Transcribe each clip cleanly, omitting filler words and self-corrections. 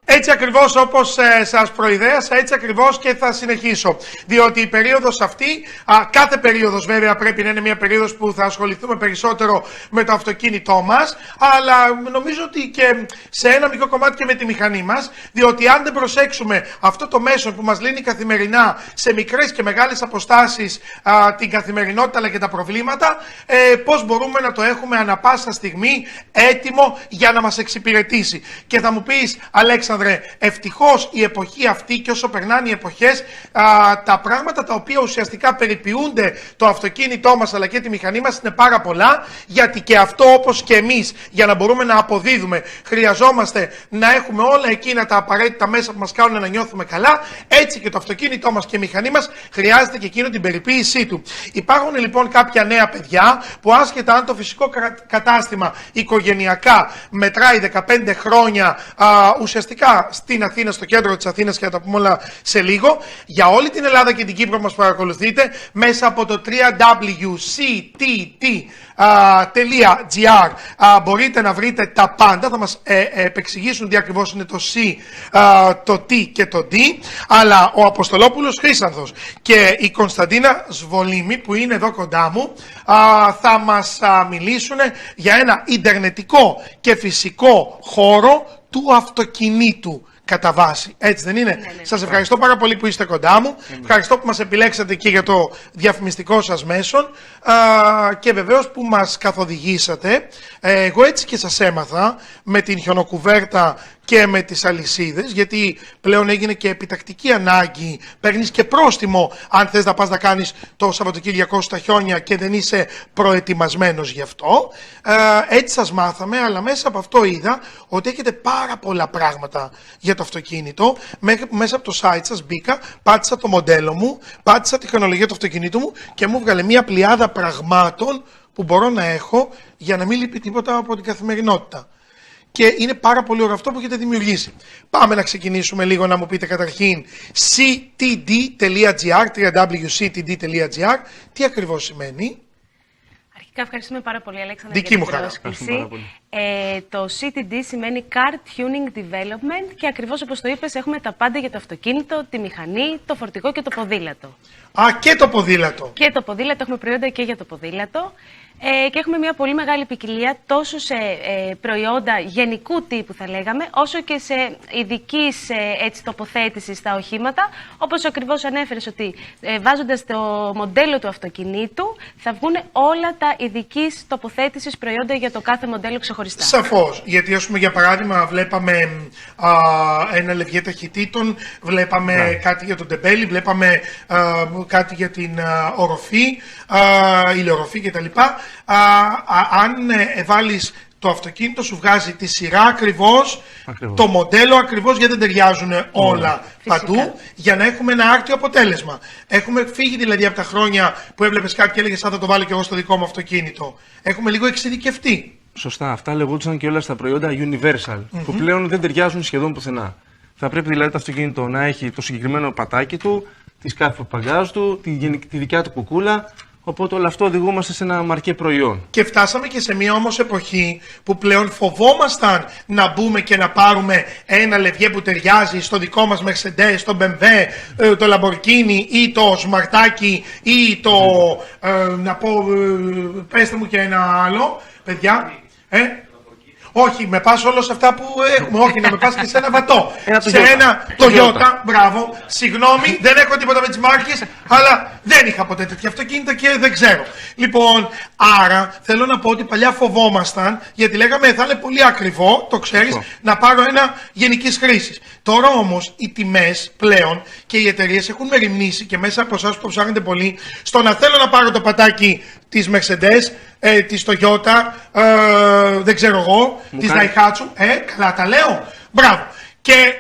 Έτσι ακριβώς όπως σας προειδέασα, έτσι ακριβώς και θα συνεχίσω. Διότι η περίοδος αυτή, κάθε περίοδος βέβαια πρέπει να είναι μια περίοδος που θα ασχοληθούμε περισσότερο με το αυτοκίνητό μας, αλλά νομίζω ότι και σε ένα μικρό κομμάτι και με τη μηχανή μας, διότι αν δεν προσέξουμε αυτό το μέσο που μας λύνει καθημερινά σε μικρές και μεγάλες αποστάσεις την καθημερινότητα αλλά και τα προβλήματα, πώς μπορούμε να το έχουμε ανα πάσα στιγμή έτοιμο για να μας εξυπηρετήσει. Και θα μου πεις, Αλέξανδρε, ευτυχώς η εποχή αυτή και όσο περνάνε οι εποχές, τα πράγματα τα οποία ουσιαστικά περιποιούνται το αυτοκίνητό μας αλλά και τη μηχανή μας είναι πάρα πολλά, γιατί και αυτό όπως και εμείς για να μπορούμε να αποδίδουμε χρειαζόμαστε να έχουμε όλα εκείνα τα απαραίτητα μέσα που μας κάνουν να νιώθουμε καλά, έτσι και το αυτοκίνητό μας και η μηχανή μας χρειάζεται και εκείνο την περιποίησή του. Υπάρχουν λοιπόν κάποια νέα παιδιά που άσχετα αν το φυσικό κατάστημα οικογενειακά μετράει 15 χρόνια ουσιαστικά στην Αθήνα, στο κέντρο της Αθήνας και θα τα πούμε όλα σε λίγο. Για όλη την Ελλάδα και την Κύπρο μας παρακολουθείτε μέσα από το www.ctt.gr μπορείτε να βρείτε τα πάντα. Θα μας επεξηγήσουν τι ακριβώς είναι το C, το T και το D. Αλλά ο Αποστολόπουλος Χρύσανθος και η Κωνσταντίνα Σβολήμη που είναι εδώ κοντά μου θα μας μιλήσουν για ένα ιντερνετικό και φυσικό χώρο του αυτοκινήτου κατά βάση. Έτσι δεν είναι? Ναι. Σας ευχαριστώ πάρα πολύ που είστε κοντά μου. Ευχαριστώ που μας επιλέξατε και για το διαφημιστικό σας μέσον και βεβαίως που μας καθοδηγήσατε. Εγώ έτσι και σας έμαθα με την χιονοκουβέρτα και με τις αλυσίδες, γιατί πλέον έγινε και επιτακτική ανάγκη, παίρνεις και πρόστιμο αν θες να πας να κάνεις το Σαββατοκύριακο στα χιόνια και δεν είσαι προετοιμασμένος γι' αυτό. Έτσι σας μάθαμε, αλλά μέσα από αυτό είδα ότι έχετε πάρα πολλά πράγματα για το αυτοκίνητο. Μέσα από το site σας μπήκα, πάτησα το μοντέλο μου, πάτησα τη χρονολογία του αυτοκινήτου μου και μου βγάλε μια πλειάδα πραγμάτων που μπορώ να έχω για να μην λείπει τίποτα από την καθημερινότητα. Και είναι πάρα πολύ ωραίο αυτό που έχετε δημιουργήσει. Πάμε να ξεκινήσουμε λίγο να μου πείτε καταρχήν ctd.gr, www.ctd.gr, τι ακριβώς σημαίνει? Αρχικά ευχαριστούμε πάρα πολύ, Αλέξανδρα, Δική για μου την χαρά. πρόσκληση. Το CTD σημαίνει Car Tuning Development και ακριβώς όπως το είπες έχουμε τα πάντα για το αυτοκίνητο, τη μηχανή, το φορτηγό και το ποδήλατο. Και το ποδήλατο. Και το ποδήλατο, έχουμε προϊόντα και για το ποδήλατο. Και έχουμε μια πολύ μεγάλη ποικιλία τόσο σε προϊόντα γενικού τύπου θα λέγαμε, όσο και σε ειδικής τοποθέτηση στα οχήματα, όπως ακριβώς ανέφερες ότι βάζοντας το μοντέλο του αυτοκινήτου θα βγουν όλα τα ειδικής τοποθέτησης προϊόντα για το κάθε μοντέλο ξεχωριστά. Σαφώς, γιατί ας πούμε για παράδειγμα βλέπαμε ένα λευγέ ταχυτήτων, βλέπαμε κάτι για τον τεμπέλη, βλέπαμε κάτι για την οροφή, ηλιοροφή κτλ. Αν βάλεις το αυτοκίνητο σου βγάζει τη σειρά ακριβώς, το μοντέλο ακριβώς, γιατί δεν ταιριάζουν όλα παντού, για να έχουμε ένα άρτιο αποτέλεσμα. Έχουμε φύγει δηλαδή από τα χρόνια που έβλεπες κάτι και έλεγες θα το βάλω και εγώ στο δικό μου αυτοκίνητο. Έχουμε λίγο εξειδικευτεί. Σωστά, αυτά λεγόντουσαν και όλα στα προϊόντα Universal, που πλέον δεν ταιριάζουν σχεδόν πουθενά. Θα πρέπει δηλαδή το αυτοκίνητο να έχει το συγκεκριμένο πατάκι του, τη σκάρφη παγκάζ του, τη δικιά του κουκούλα. Οπότε όλο αυτό οδηγούμαστε σε ένα μαρκέ προϊόν. Και φτάσαμε και σε μια όμως εποχή που πλέον φοβόμασταν να μπούμε και να πάρουμε ένα λευγέ που ταιριάζει στο δικό μας Mercedes, στο BMW, το Lamborghini ή το Σμαρτάκι ή το, να πω, πέστε μου και ένα άλλο, παιδιά. Όχι, με πας όλα σε αυτά που έχουμε. Όχι, να με πας και σε ένα βατό. Σε ένα Toyota, μπράβο. Συγγνώμη, δεν έχω τίποτα με τις μάρκες, αλλά δεν είχα ποτέ τέτοια αυτοκίνητα και δεν ξέρω. Λοιπόν, άρα θέλω να πω ότι παλιά φοβόμασταν, γιατί λέγαμε θα είναι πολύ ακριβό, το ξέρεις, να πάρω ένα γενικής χρήσης. Τώρα όμως οι τιμές πλέον και οι εταιρείες έχουν μεριμνήσει και μέσα από εσάς που το ψάχνετε πολύ, στο να θέλω να πάρω το πατάκι της Mercedes, της Toyota, δεν ξέρω εγώ, της Daihatsu, καλά τα λέω, μπράβο. Και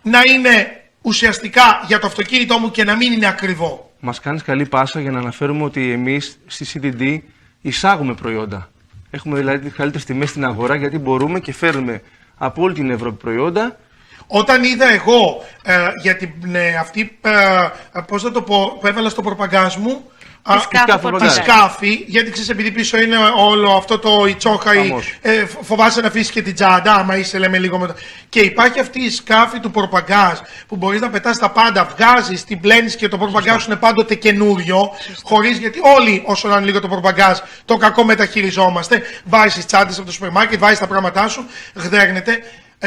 να είναι ουσιαστικά για το αυτοκίνητό μου και να μην είναι ακριβό. Μας κάνεις καλή πάσα για να αναφέρουμε ότι εμείς στη CTD εισάγουμε προϊόντα. Έχουμε δηλαδή τις καλύτερες τιμές στην αγορά, γιατί μπορούμε και φέρνουμε από όλη την Ευρώπη προϊόντα. Όταν είδα εγώ για την αυτή, πώς θα το πω, που έβαλα στο προπαγκάζ μου, τη σκάφη, γιατί ξέρεις, επειδή πίσω είναι όλο αυτό το η τσόχα, φοβάσαι να αφήσει και την τσάντα, άμα είσαι, λέμε λίγο μετά. Και υπάρχει αυτή η σκάφη του πορπαγκάζ που μπορείς να πετάς τα πάντα, βγάζεις, την πλένεις και το πορπαγκάζ σου είναι πάντοτε καινούριο, χωρίς, γιατί όλοι όσο να είναι λίγο το πορπαγκάζ, το κακό μεταχειριζόμαστε. Βάζεις τις τσάντες από το σούπερ μάρκετ, βάζεις τα πράγματά σου, γδέρνεται.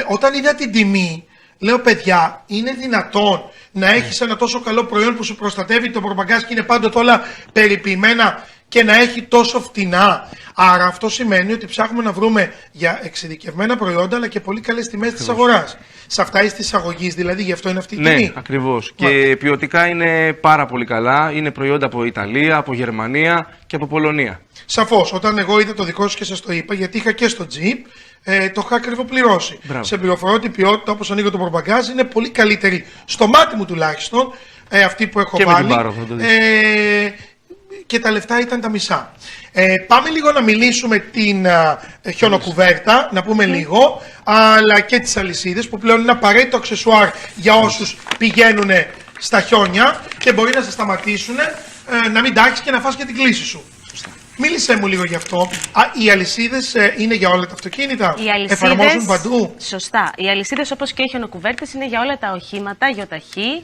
Όταν είδα την τιμή, λέω, παιδιά, είναι δυνατόν να έχεις ένα τόσο καλό προϊόν που σου προστατεύει το πορπαγκάζ και είναι πάντοτε όλα περιποιημένα και να έχει τόσο φτηνά? Άρα αυτό σημαίνει ότι ψάχνουμε να βρούμε για εξειδικευμένα προϊόντα αλλά και πολύ καλές τιμές της αγοράς. Σε αυτά είσαι της εισαγωγής, δηλαδή, γι' αυτό είναι αυτή η τιμή. Ναι, ακριβώς. Και ποιοτικά είναι πάρα πολύ καλά. Είναι προϊόντα από Ιταλία, από Γερμανία και από Πολωνία. Σαφώς. Όταν εγώ είδα το δικό σου και σας το είπα, γιατί είχα και στο Jeep, το είχα ακριβοπληρώσει. Σε πληροφορώ ότι η ποιότητα, όπως ανοίγω το πορπαγκάζ, είναι πολύ καλύτερη. Στο μάτι μου τουλάχιστον, αυτή που έχω βάλει. Και τα λεφτά ήταν τα μισά. Πάμε λίγο να μιλήσουμε την χιονοκουβέρτα, να πούμε λίγο, αλλά και τις αλυσίδες που πλέον είναι απαραίτητο αξεσουάρ για όσους πηγαίνουν στα χιόνια και μπορεί να σε σταματήσουν, να μην τα έχεις και να φας και την κλίση σου. Μίλησέ μου λίγο γι' αυτό. Οι αλυσίδες είναι για όλα τα αυτοκίνητα? Εφαρμόζουν παντού? Σωστά. Οι αλυσίδες, όπως και οι χιονοκουβέρτες, είναι για όλα τα οχήματα, γιοταχή,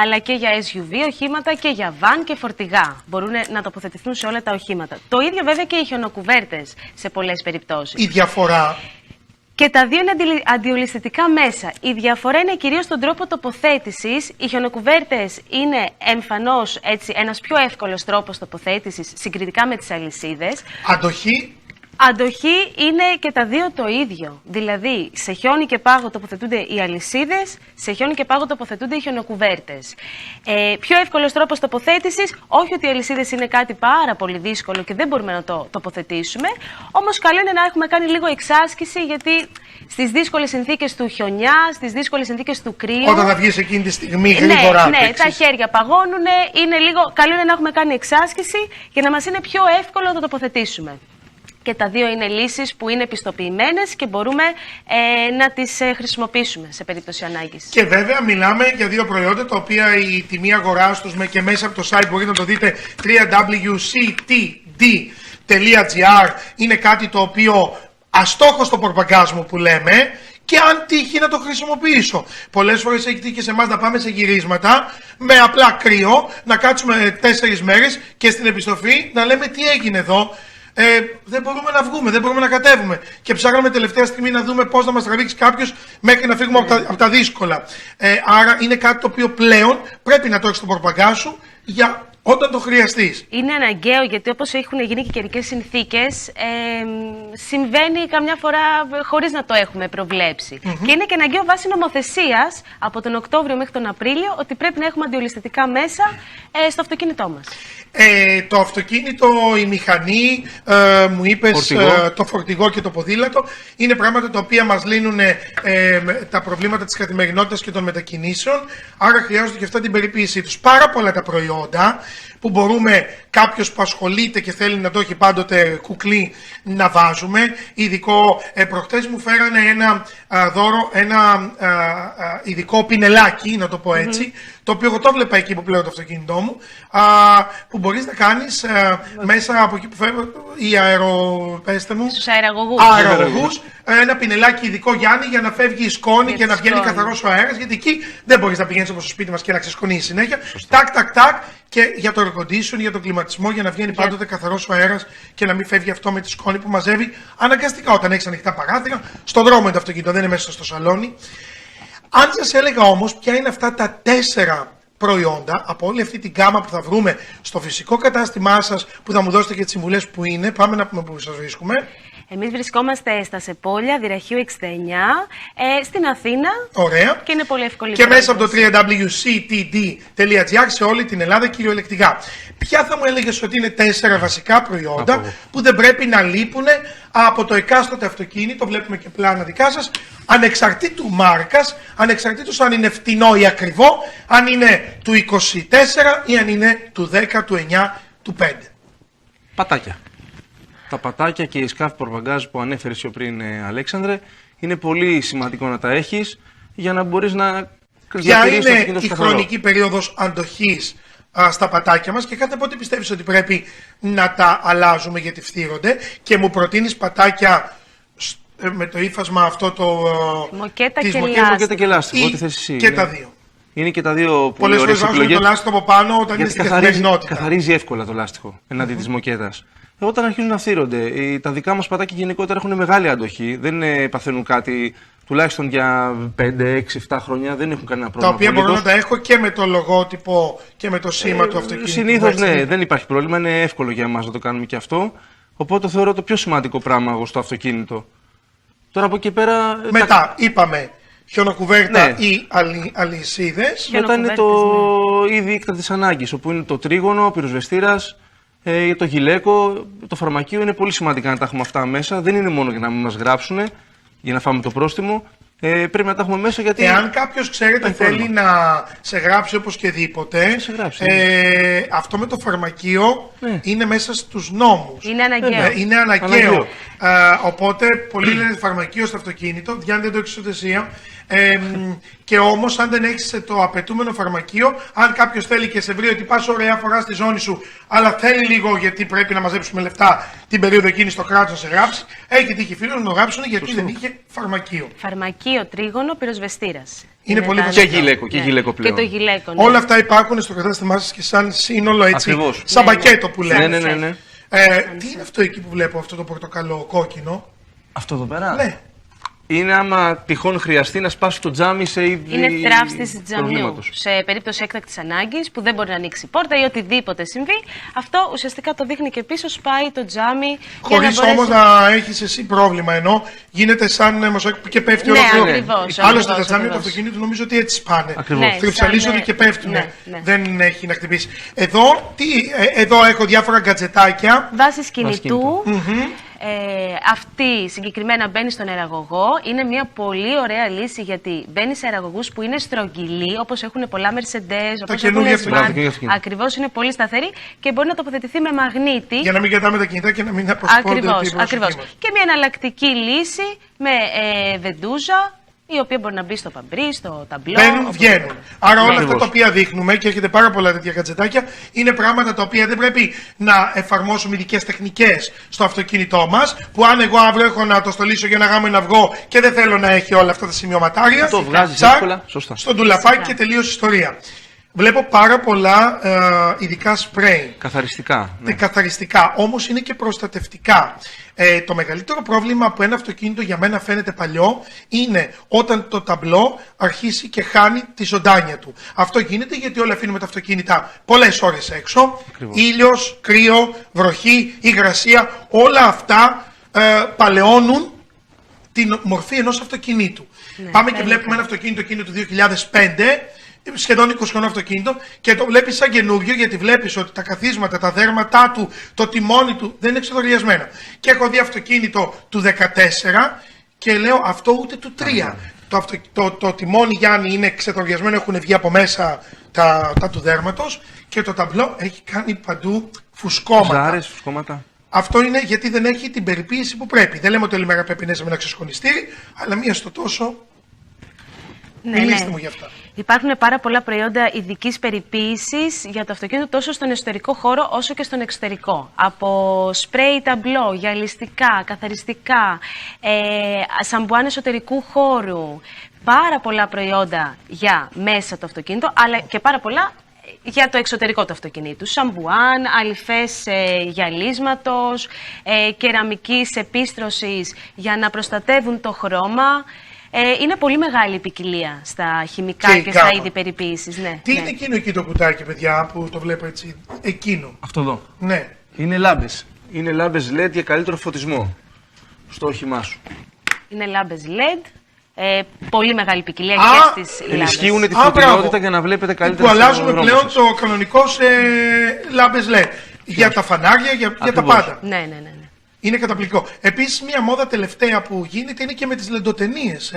αλλά και για SUV οχήματα και για van και φορτηγά. Μπορούν να τοποθετηθούν σε όλα τα οχήματα. Το ίδιο βέβαια και οι χιονοκουβέρτες σε πολλές περιπτώσεις. Η διαφορά? Και τα δύο είναι αντιολισθητικά μέσα. Η διαφορά είναι κυρίως στον τρόπο τοποθέτησης. Οι χιονοκουβέρτες είναι εμφανώς ένας πιο εύκολος τρόπος τοποθέτησης συγκριτικά με τις αλυσίδες. Αντοχή? Αντοχή είναι και τα δύο το ίδιο. Δηλαδή, σε χιόνι και πάγο τοποθετούνται οι αλυσίδες, σε χιόνι και πάγο τοποθετούνται οι χιονοκουβέρτες. Πιο εύκολος τρόπος τοποθέτησης, όχι ότι οι αλυσίδες είναι κάτι πάρα πολύ δύσκολο και δεν μπορούμε να το τοποθετήσουμε, όμως καλό είναι να έχουμε κάνει λίγο εξάσκηση, γιατί στις δύσκολες συνθήκες του χιονιά, στις δύσκολες συνθήκες του κρύου. Όταν θα βγεις εκείνη τη στιγμή γρήγορα. Ναι, τα χέρια παγώνουν, καλό είναι να έχουμε κάνει εξάσκηση για να μας είναι πιο εύκολο να το τοποθετήσουμε. Και τα δύο είναι λύσεις που είναι επιστοποιημένες και μπορούμε να τις χρησιμοποιήσουμε σε περίπτωση ανάγκης. Και βέβαια μιλάμε για δύο προϊόντα τα οποία η τιμή αγοράς τους και μέσα από το site μπορείτε να το δείτε, www.ctd.gr, είναι κάτι το οποίο αστόχως το πορπαγκάζ μου που λέμε, και αν τύχει να το χρησιμοποιήσω. Πολλές φορές έχει τύχει σε εμάς να πάμε σε γυρίσματα με απλά κρύο, να κάτσουμε 4 μέρες και στην επιστροφή να λέμε τι έγινε εδώ. Δεν μπορούμε να βγούμε, δεν μπορούμε να κατέβουμε. Και ψάχναμε τελευταία στιγμή να δούμε πώς να μας τραβήξει κάποιος μέχρι να φύγουμε από τα δύσκολα. Άρα είναι κάτι το οποίο πλέον πρέπει να το έχεις στο πορπαγκάζ σου για όταν το χρειαστείς. Είναι αναγκαίο, γιατί όπως έχουν γίνει και καιρικές συνθήκες, συμβαίνει καμιά φορά χωρίς να το έχουμε προβλέψει. Και είναι και αναγκαίο βάσει νομοθεσίας από τον Οκτώβριο μέχρι τον Απρίλιο ότι πρέπει να έχουμε αντιολισθητικά μέσα στο αυτοκίνητό μας. Το αυτοκίνητο, η μηχανή, μου είπες, το φορτηγό και το ποδήλατο είναι πράγματα τα οποία μας λύνουν τα προβλήματα της καθημερινότητας και των μετακινήσεων, άρα χρειάζονται και αυτά την περιποίησή τους. Πάρα πολλά τα προϊόντα που μπορούμε, κάποιος που ασχολείται και θέλει να το έχει πάντοτε κουκλί, να βάζουμε. Ειδικό, προχτές μου φέρανε ένα δώρο, ένα ειδικό πινελάκι, να το πω έτσι, το οποίο εγώ το βλέπα εκεί που πλέον το αυτοκίνητό μου, που μπορείς να κάνεις μέσα από εκεί που φέρνω Στους αεραγωγούς, ένα πινελάκι ειδικό, Γιάννη, για να φεύγει η σκόνη και να βγαίνει καθαρός ο αέρας, γιατί εκεί δεν μπορείς να πηγαίνεις όπως στο σπίτι μας και να ξεσκονείς συνέχεια. Τάκ, και για το air condition, για τον κλιματισμό, για να βγαίνει πάντοτε καθαρός ο αέρας και να μην φεύγει αυτό με τη σκόνη που μαζεύει αναγκαστικά όταν έχεις ανοιχτά παράθυρα. Στον δρόμο είναι το αυτοκίνητο, δεν είναι μέσα στο σαλόνι. Αν σας έλεγα όμως ποια είναι αυτά τα 4 προϊόντα από όλη αυτή την γκάμα που θα βρούμε στο φυσικό κατάστημά σας, που θα μου δώσετε και τις συμβουλές που είναι, πάμε να πούμε που σας βρίσκουμε. Εμείς βρισκόμαστε στα Σεπόλια, Δυραχείου 69, στην Αθήνα. Ωραία. Και είναι πολύ εύκολη. Και μέσα από το www.ctd.gr σε όλη την Ελλάδα κυριολεκτικά. Ποια θα μου έλεγες ότι είναι 4 βασικά προϊόντα που δεν πρέπει να λείπουν από το εκάστοτε αυτοκίνητο, βλέπουμε και πλάνα δικά σας, ανεξαρτήτου μάρκας, ανεξαρτήτως αν είναι φτηνό ή ακριβό, αν είναι του 24 ή αν είναι του 10, του 9, του 5. Πατάκια. Τα πατάκια και οι σκάφη πορπαγκάζ που ανέφερες πιο πριν, Αλέξανδρε, είναι πολύ σημαντικό να τα έχεις για να μπορείς να διατηρήσεις το αυτοκίνητο. Ποια είναι η χρονική περίοδος αντοχής στα πατάκια μας και κάθε πότε πιστεύεις ότι πρέπει να τα αλλάζουμε γιατί φθύρονται και μου προτείνεις πατάκια με το ύφασμα αυτό Μοκέτα της και Μοκέτα και λάστιχο, ό,τι ή θες εσύ. και τα δύο. Είναι και τα δύο πολύ Πολλές φορές ωραίες βάζουμε επιλογές. το λάστιχο από πάνω όταν είναι στην καθημερινότητα. Καθαρίζει εύκολα το λάστιχο εναντί της μοκέτας. Όταν αρχίζουν να φθύρονται, τα δικά μας πατάκια γενικότερα έχουν μεγάλη αντοχή. Δεν παθαίνουν κάτι, τουλάχιστον για 5, 6, 7 χρόνια δεν έχουν κανένα Τα πρόβλημα. οποία μπορώ να τα έχω και με το λογότυπο και με το σήμα του αυτοκίνητου. Συνήθως ναι, δεν υπάρχει πρόβλημα. Είναι εύκολο για εμάς να το κάνουμε και αυτό. Οπότε το θεωρώ το πιο σημαντικό πράγμα εγώ στο αυτοκίνητο. Τώρα από εκεί πέρα. Μετά είπαμε χιονοκουβέρτα Ναι. ή αλυσίδες. Μετά είναι το είδη έκτακτης ανάγκης, όπου είναι το τρίγωνο, ο πυροσβεστήρας, το γυλαίκο, το φαρμακείο. Είναι πολύ σημαντικά να τα έχουμε αυτά μέσα. Δεν είναι μόνο για να μην μας γράψουν, για να φάμε το πρόστιμο. Πρέπει να τα έχουμε μέσα γιατί. Εάν κάποιος ξέρετε θέλει να σε γράψει όπως και δίποτε, σε γράψει, αυτό με το φαρμακείο Ναι. είναι μέσα στους νόμους. Είναι αναγκαίο. Είναι αναγκαίο. Αναγκαίο. Οπότε πολλοί λένε φαρμακείο στο αυτοκίνητο, διάν δεν το έχεις ούτε εσύ. Και όμως αν δεν έχεις το απαιτούμενο φαρμακείο, αν κάποιος θέλει και σε βρει ότι πας ωραία φορά στη ζώνη σου, αλλά θέλει λίγο γιατί πρέπει να μαζέψουμε λεφτά την περίοδο εκείνη στο κράτος να σε γράψει, έχει τύχει φίλος να το γράψουν γιατί δεν είχε φαρμακείο. Φαρμακείο, τρίγωνο, πυροσβεστήρας. Είναι πολύ τα βασικό. Και γυλαίκο, και γυλαίκο πλέον. Και το γυλαίκο, ναι. Όλα αυτά υπάρχουν στο κατάστημά σας και σαν σύνολο έτσι. Ακριβώς. Σαν Ναι, πακέτο ναι. που λέμε. Ναι. Τι είναι αυτό εκεί που βλέπω, αυτό το πορτοκαλό κόκκινο? Αυτό εδώ πέρα. Ναι. Είναι άμα τυχόν χρειαστεί να σπάσει το τζάμι σε είδη. Είναι θράψης τζαμιού. προβλήματος. Σε περίπτωση έκτακτης ανάγκης που δεν μπορεί να ανοίξει η πόρτα ή οτιδήποτε συμβεί, αυτό ουσιαστικά το δείχνει και πίσω, σπάει το τζάμι. Χωρίς όμως να έχεις εσύ πρόβλημα, ενώ γίνεται σαν μοσαϊκό και πέφτει Ναι, ολόκληρο. ακριβώς, Άλλωστε ακριβώς, τα τζάμια του ακριβώς. αυτοκινήτου νομίζω ότι έτσι σπάνε. Ακριβώς. Ναι, Θρυψαλίζονται σαν, και πέφτουν. ναι, ναι. Δεν έχει να χτυπήσει. Εδώ έχω διάφορα γκατζετάκια. Βάσεις κινητού. Αυτή συγκεκριμένα μπαίνει στον αεραγωγό. Είναι μια πολύ ωραία λύση γιατί μπαίνει σε αεραγωγούς που είναι στρογγυλοί, όπως έχουν πολλά Mercedes, όπως έχουν καινούργια Smart. αυτοκίνητα. Ακριβώς, είναι πολύ σταθερή και μπορεί να τοποθετηθεί με μαγνήτη. Για να μην κρατάμε τα κινητά και να μην αποσπώνται Ακριβώς, ακριβώς. Και μια εναλλακτική λύση με βεντούζα, η οποία μπορεί να μπει στο παμπρί, στο ταμπλό. Μπαίνουν, βγαίνουν. Άρα όλα αυτά Ακριβώς. τα οποία δείχνουμε και έχετε πάρα πολλά τέτοια κατσετάκια είναι πράγματα τα οποία δεν πρέπει να εφαρμόσουμε ειδικές τεχνικές στο αυτοκίνητό μας. Που αν εγώ αύριο έχω να το στολίσω για να γάμω ένα αυγό και δεν θέλω να έχει όλα αυτά τα σημειωματάρια, Το βγάζεις τσακ, εύκολα. Σωστά. στον τουλαπάκι και τελείωσε η ιστορία. Βλέπω πάρα πολλά ειδικά σπρέι. Καθαριστικά. Ναι. Καθαριστικά, όμως είναι και προστατευτικά. Το μεγαλύτερο πρόβλημα που ένα αυτοκίνητο για μένα φαίνεται παλιό είναι όταν το ταμπλό αρχίσει και χάνει τη ζωντάνια του. Αυτό γίνεται γιατί όλοι αφήνουμε τα αυτοκίνητα πολλές ώρες έξω. Ακριβώς. Ήλιος, κρύο, βροχή, υγρασία, όλα αυτά παλαιώνουν την μορφή ενός αυτοκινήτου. Πάμε και βλέπουμε ένα αυτοκίνητο εκείνο του 2005, σχεδόν 20 χρονών αυτοκίνητο, και το βλέπεις σαν καινούριο γιατί βλέπεις ότι τα καθίσματα, τα δέρματά του, το τιμόνι του δεν είναι εξεδωριασμένα. Και έχω δει αυτοκίνητο του 14 και λέω αυτό ούτε του 3. Το τιμόνι, Γιάννη, είναι εξεδωριασμένο, έχουν βγει από μέσα τα του δέρματος και το ταμπλό έχει κάνει παντού φουσκώματα. Ζάρες, φουσκώματα. Αυτό είναι γιατί δεν έχει την περιποίηση που πρέπει. Δεν λέμε ότι όλη μέρα πρέπει να είσαι με ένα ξεσκονιστήρι, αλλά μία στο τόσο. Μιλήστε μου γι' αυτά. Υπάρχουν πάρα πολλά προϊόντα ειδικής περιποίησης για το αυτοκίνητο τόσο στον εσωτερικό χώρο όσο και στον εξωτερικό. Από σπρέι ταμπλό, γυαλιστικά, καθαριστικά, σαμπουάν εσωτερικού χώρου. Πάρα πολλά προϊόντα για μέσα το αυτοκίνητο, αλλά και πάρα πολλά για το εξωτερικό του αυτοκινήτου. Σαμπουάν, αλυφές γυαλίσματος, κεραμικής επίστρωσης για να προστατεύουν το χρώμα. Είναι πολύ μεγάλη η ποικιλία στα χημικά και στα είδη περιποίησης. Ναι, Τι είναι εκείνο εκεί το κουτάκι, παιδιά, που το βλέπω έτσι, εκείνο? Αυτό εδώ. Ναι. Είναι λάμπες. Είναι λάμπες LED για καλύτερο φωτισμό στο όχημά σου. Είναι λάμπες LED. Πολύ μεγάλη ποικιλία και στις λάμπες. Ενισχύουν τη φωτεινότητα για να βλέπετε καλύτερα. Που αλλάζουμε πλέον το κανονικό σε λάμπες LED. Για τα φανάρια, για τα πάντα. Ναι. Είναι καταπληκτικό. Επίσης, μια μόδα τελευταία που γίνεται είναι και με τις λεντοτενίες,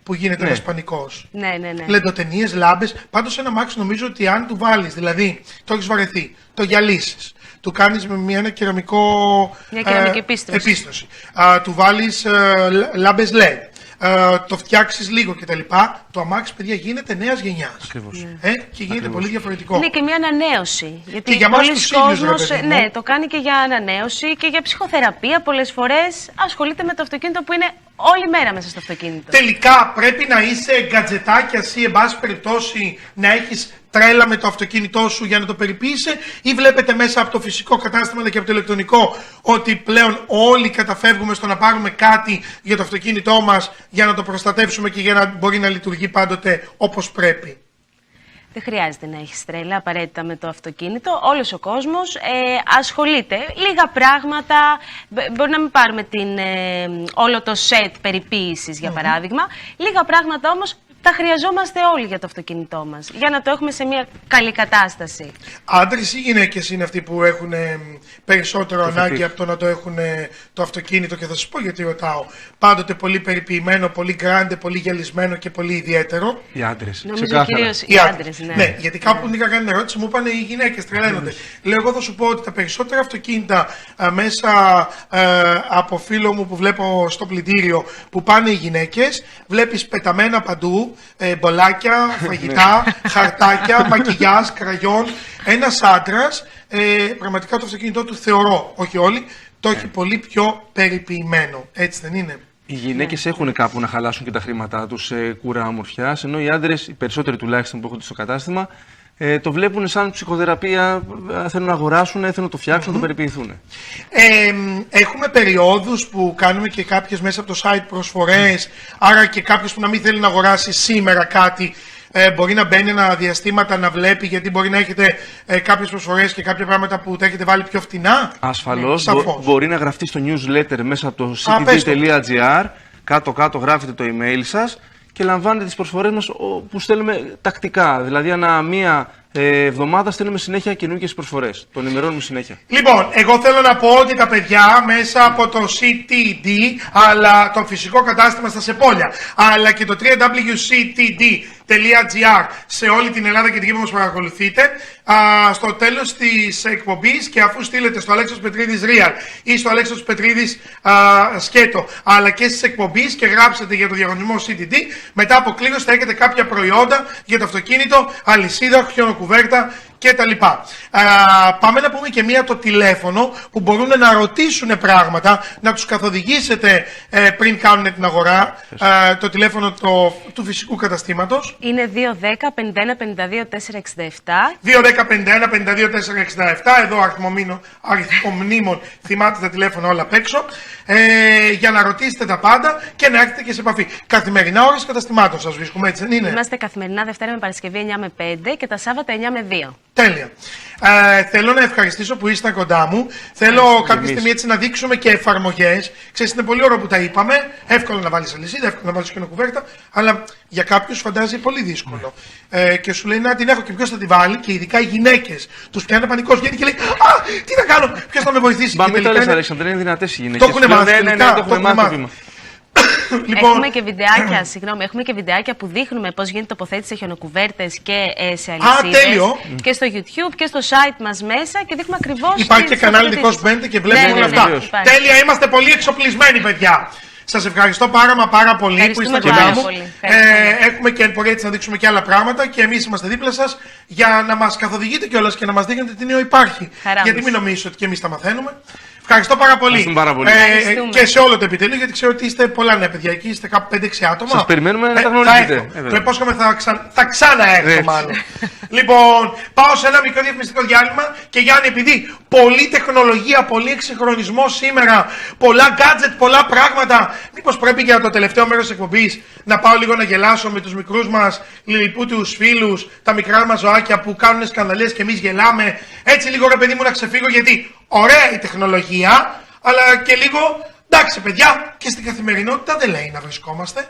που γίνεται ένας πανικός. Ναι. Λεντοτενίες, λάμπες. Πάντως, ένα μάξι νομίζω ότι αν του βάλεις, δηλαδή το έχεις βαρεθεί, το γυαλίσεις, του κάνεις με ένα κεραμικό. Μια κεραμική επίστρωση. Του βάλεις λάμπες LED. το φτιάξεις λίγο κτλ. Το αμάξι, παιδιά, γίνεται νέας γενιάς. Ακριβώς. Και γίνεται πολύ διαφορετικό. Είναι και μια ανανέωση. Γιατί Και για μας πολλοί τους ίδιους, ρε κόσμος, παιδί μου. ναι, το κάνει και για ανανέωση και για ψυχοθεραπεία. Πολλές φορές ασχολείται με το αυτοκίνητο που είναι όλη μέρα μέσα στο αυτοκίνητο. Τελικά πρέπει να είσαι γκατζετάκια ή, εν πάση περιπτώσει, να έχεις τρέλα με το αυτοκίνητό σου για να το περιποίησε, ή βλέπετε μέσα από το φυσικό κατάστημα αλλά και από το ηλεκτρονικό ότι πλέον όλοι καταφεύγουμε στο να πάρουμε κάτι για το αυτοκίνητό μας για να το προστατεύσουμε και για να μπορεί να λειτουργεί πάντοτε όπως πρέπει? Δεν χρειάζεται να έχεις τρέλα απαραίτητα με το αυτοκίνητο. Όλος ο κόσμος ασχολείται. Λίγα πράγματα, μπορεί να μην πάρουμε όλο το σετ περιποίησης για παράδειγμα. Λίγα πράγματα όμως τα χρειαζόμαστε όλοι για το αυτοκίνητό μας, για να το έχουμε σε μια καλή κατάσταση. Άντρες ή γυναίκες είναι αυτοί που έχουν περισσότερο ανάγκη από το να το έχουν το αυτοκίνητο? Και θα σας πω γιατί ρωτάω. Πάντοτε πολύ περιποιημένο, πολύ γκράντε, πολύ γυαλισμένο και πολύ ιδιαίτερο. Οι άντρες. Νομίζω κυρίως οι άντρες, ναι. Ναι, γιατί κάπου είχα κάνει ερώτηση, μου είπαν οι γυναίκες τρελαίνονται. Λέω, εγώ θα σου πω ότι τα περισσότερα αυτοκίνητα μέσα από φίλο μου που βλέπω στο πλυντήριο που πάνε οι γυναίκες, βλέπεις πεταμένα παντού. Μπολάκια, φαγητά, χαρτάκια, μακιγιάζ, κραγιόν. Ένας άντρας, πραγματικά το αυτοκίνητό του θεωρώ, όχι όλοι, το έχει πολύ πιο περιποιημένο. Έτσι δεν είναι? Οι γυναίκες έχουν κάπου να χαλάσουν και τα χρήματά τους σε κούρα ομορφιάς, ενώ οι άντρες, οι περισσότεροι τουλάχιστον που έχουν στο κατάστημα, το βλέπουν σαν ψυχοθεραπεία, θέλουν να αγοράσουν, θέλουν να το φτιάξουν, να το περιποιηθούν. Έχουμε περιόδους που κάνουμε και κάποιες μέσα από το site προσφορές, άρα και κάποιος που να μην θέλει να αγοράσει σήμερα κάτι, μπορεί να μπαίνει ένα διαστήματα να βλέπει, γιατί μπορεί να έχετε κάποιες προσφορές και κάποια πράγματα που τα έχετε βάλει πιο φτηνά. Ασφαλώς, Σαφώς. μπορεί να γραφτεί στο newsletter μέσα από το ctv.gr, κάτω-κάτω γράφετε το email σας και λαμβάνετε τις προσφορές μας που στέλνουμε τακτικά. Δηλαδή, ανά μία εβδομάδα στέλνουμε συνέχεια καινούργιες προσφορές. Το ενημερώνουμε συνέχεια. Λοιπόν, εγώ θέλω να πω ότι τα παιδιά μέσα από το CTD, αλλά το φυσικό κατάστημα στα Σεπόλια, αλλά και το www.ctd.gr σε όλη την Ελλάδα και την Κύπρο που μας παρακολουθείτε, στο τέλος της εκπομπής, και αφού στείλετε στο Αλέξος Πετρίδης Real ή στο Αλέξος Πετρίδης Σκέτο, αλλά και στις εκπομπές και γράψετε για το διαγωνισμό CTD, μετά από κλήρωση θα έχετε κάποια προϊόντα για το αυτοκίνητο, αλυσίδα, χιονοκουβέρτα κτλ. Πάμε να πούμε και μία το τηλέφωνο που μπορούν να ρωτήσουν πράγματα, να τους καθοδηγήσετε πριν κάνουν την αγορά. Το τηλέφωνο του φυσικού καταστήματος Είναι 210-51-52-467. 210-51-52-467. Εδώ αριθμομνήμων θυμάται τα τηλέφωνα όλα απ' έξω. Για να ρωτήσετε τα πάντα και να έρθετε και σε επαφή. Καθημερινά ώρες καταστημάτων σας βρίσκουμε, έτσι δεν είναι? Είμαστε καθημερινά Δευτέρα με Παρασκευή 9 με 5 και τα Σάββατα 9 με 2. Τέλεια. Θέλω να ευχαριστήσω που ήσασταν κοντά μου. Θέλω κάποια στιγμή έτσι να δείξουμε και εφαρμογές. Ξέρεις, είναι πολύ ωραίο που τα είπαμε. Εύκολο να βάλεις αλυσίδα, εύκολο να βάλεις κουβέρτα, αλλά για κάποιους φαντάζει πολύ δύσκολο. Και σου λέει να την έχω και ποιος θα τη βάλει, και ειδικά οι γυναίκες. Τους πιάνει πανικός, βγαίνει και λέει, α, τι να κάνω, ποιος θα με βοηθήσει? Μα μην το λες, Αλέξανδρε, είναι δυνατές οι γυναίκες. Το έχουν μάθει. Ναι, το έχουν μάθει. Λοιπόν, Έχουμε και βιντεάκια, έχουμε και βιντεάκια που δείχνουμε πώς γίνεται τοποθέτηση σε χιονοκουβέρτες και σε αλυσίδες. τέλειο. Και στο YouTube και στο site μας μέσα και δείχνουμε ακριβώς. υπάρχει και κανάλι δικό σου, μπαίνετε και βλέπετε όλα αυτά. Τέλεια, είμαστε πολύ εξοπλισμένοι, παιδιά. Σας ευχαριστώ πάρα πολύ που ήσασταν κοντά μου. Έχουμε και πορεία έτσι να δείξουμε και άλλα πράγματα και εμείς είμαστε δίπλα σας για να μας καθοδηγείτε κιόλας και να μας δείχνετε τι νέο υπάρχει. Γιατί μην νομίζετε ότι και εμείς τα μαθαίνουμε. Ευχαριστώ πάρα πολύ. Και σε όλο το επιτελείο, γιατί ξέρω ότι είστε πολλά νέα παιδιά. Εκεί είστε κάπου 5-6 άτομα. Σας περιμένουμε να τα γνωρίζετε. Το υπόσχομαι θα ξαναέρθω μάλλον. Λοιπόν, πάω σε ένα μικρό διαφημιστικό διάλειμμα και Γιάννη, επειδή πολλή τεχνολογία, πολύ εξυγχρονισμό σήμερα, πολλά gadget, πολλά πράγματα, μήπως πρέπει για το τελευταίο μέρος της εκπομπής να πάω λίγο να γελάσω με τους μικρούς μας λιλιπούτιους φίλους, τα μικρά μας ζωάκια που κάνουν σκανδαλίες και εμείς γελάμε. Έτσι λίγο, ρε παιδί μου, να ξεφύγω, γιατί ωραία η τεχνολογία, αλλά και λίγο, εντάξει παιδιά, και στην καθημερινότητα δεν λέει να βρισκόμαστε.